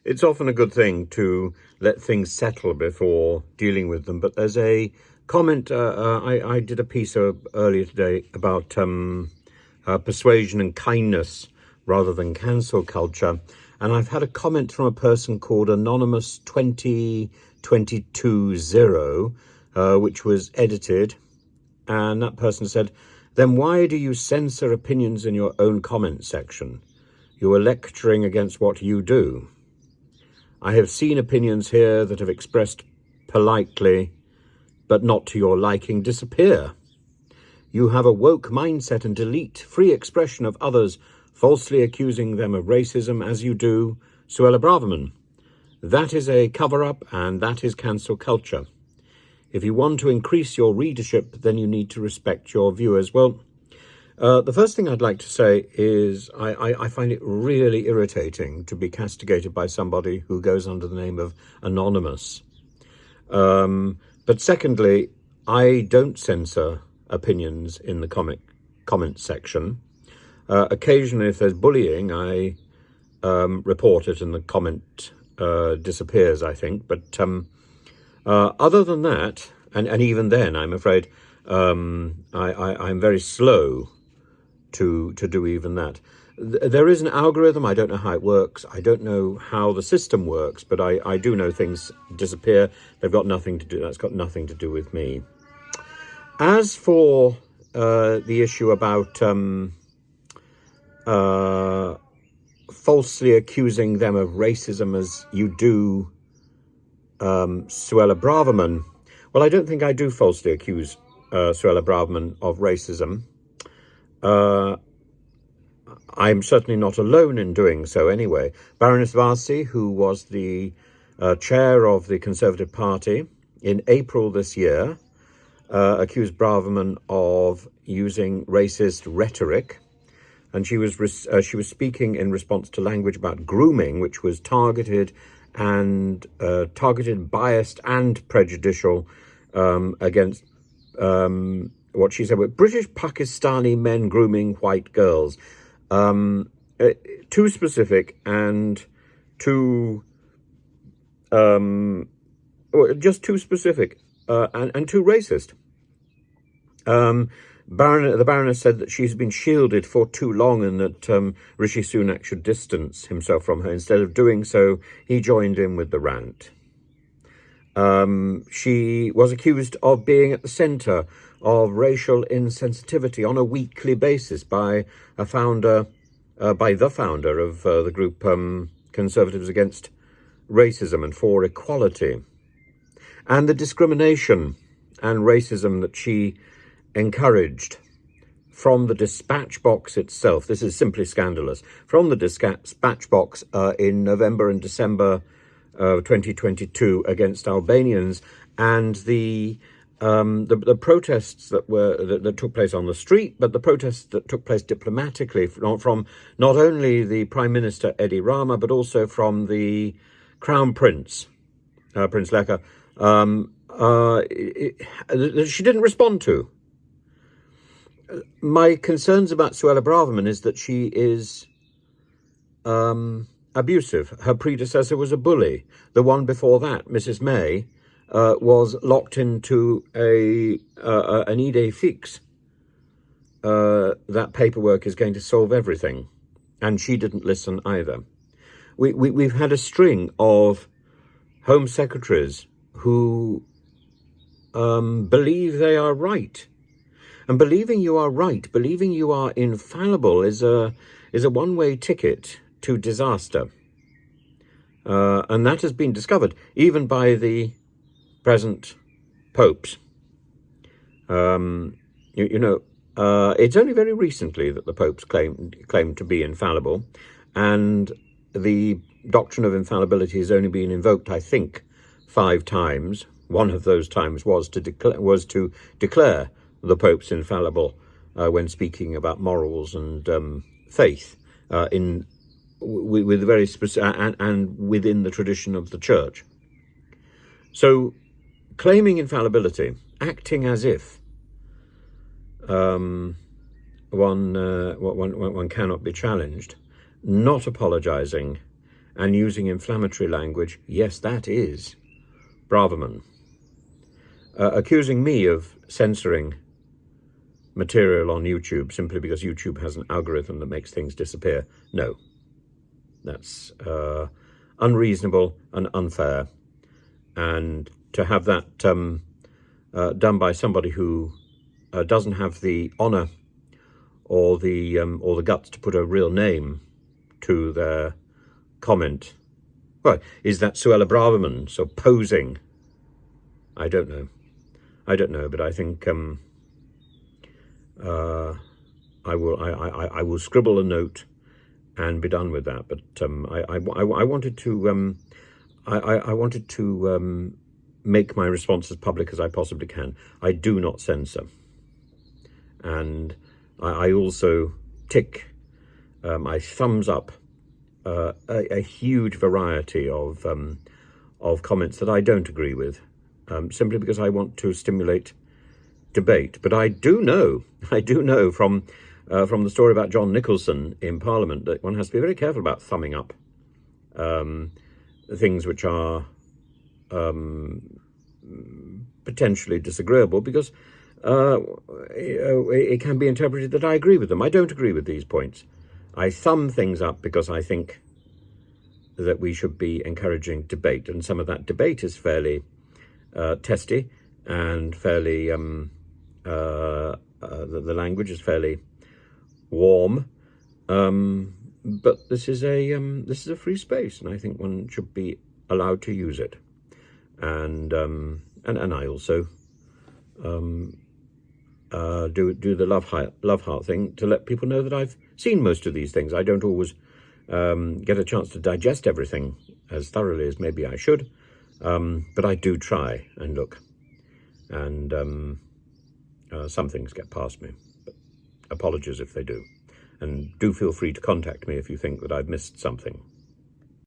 It's often a good thing to let things settle before dealing with them. But there's a comment, I did a piece earlier today about persuasion and kindness rather than cancel culture. And I've had a comment from a person called Anonymous 20220, which was edited. And that person said, "Then why do you censor opinions in your own comment section? You are lecturing against what you do. I have seen opinions here that have expressed politely, but not to your liking, disappear. You have a woke mindset and delete free expression of others, falsely accusing them of racism as you do Suella Braverman. That is a cover-up, and that is cancel culture. If you want to increase your readership, then you need to respect your viewers." Well, the first thing I'd like to say is I find it really irritating to be castigated by somebody who goes under the name of Anonymous. But secondly, I don't censor opinions in the comment section. Occasionally, if there's bullying, I report it and the comment disappears, I think. But other than that, and even then, I'm afraid I'm very slow to do even that. There is an algorithm. I don't know how it works. I don't know how the system works, but I do know things disappear. They've got nothing to do. That's got nothing to do with me. As for the issue about falsely accusing them of racism as you do Suella Braverman, well, I don't think I do falsely accuse Suella Braverman of racism. I'm certainly not alone in doing so anyway. Baroness Varsi, who was the chair of the Conservative Party in April this year, accused Braverman of using racist rhetoric. And she was speaking in response to language about grooming, which was targeted, biased and prejudicial against what she said were British Pakistani men grooming white girls. Too specific and too just too specific and too racist. The Baroness said that she's been shielded for too long and that Rishi Sunak should distance himself from her. Instead of doing so, he joined in with the rant. She was accused of being at the centre of racial insensitivity on a weekly basis by the founder of the group Conservatives Against Racism and for Equality. And the discrimination and racism that she encouraged from the dispatch box itself. This is simply scandalous. From the dispatch box in November and December of 2022 against Albanians, and the protests that took place on the street, but the protests that took place diplomatically from not only the Prime Minister Edi Rama, but also from the Crown Prince, Prince Leka, she didn't respond to. My concerns about Suella Braverman is that she is abusive. Her predecessor was a bully. The one before that, Mrs. May, was locked into an idée fixe. That paperwork is going to solve everything. And she didn't listen either. We've had a string of Home Secretaries who believe they are right. And believing you are right, believing you are infallible is a one-way ticket to disaster. And that has been discovered even by the present popes. It's only very recently that the popes claimed to be infallible, and the doctrine of infallibility has only been invoked, I think, 5 times. One of those times was to declare the popes infallible when speaking about morals and faith with very specific and within the tradition of the church. So, claiming infallibility, acting as if one cannot be challenged, not apologising, and using inflammatory language, yes, that is Braverman. Accusing me of censoring material on YouTube simply because YouTube has an algorithm that makes things disappear, no. That's unreasonable and unfair. And to have that done by somebody who doesn't have the honour or the guts to put a real name to their comment. Well, is that Suella Braverman? So posing? I don't know. But I think I will scribble a note and be done with that. But I wanted to make my response as public as I possibly can. I do not censor, and I also tick my thumbs up a huge variety of comments that I don't agree with, simply because I want to stimulate debate. But I do know from the story about John Nicholson in Parliament that one has to be very careful about thumbing up things which are potentially disagreeable, because it can be interpreted that I agree with them. I don't agree with these points. I thumb things up because I think that we should be encouraging debate, and some of that debate is fairly testy and fairly the language is fairly warm, but this is a free space, and I think one should be allowed to use it. And I also do the love heart thing to let people know that I've seen most of these things. I don't always get a chance to digest everything as thoroughly as maybe I should, but I do try and look, and some things get past me. But apologies if they do, and do feel free to contact me if you think that I've missed something.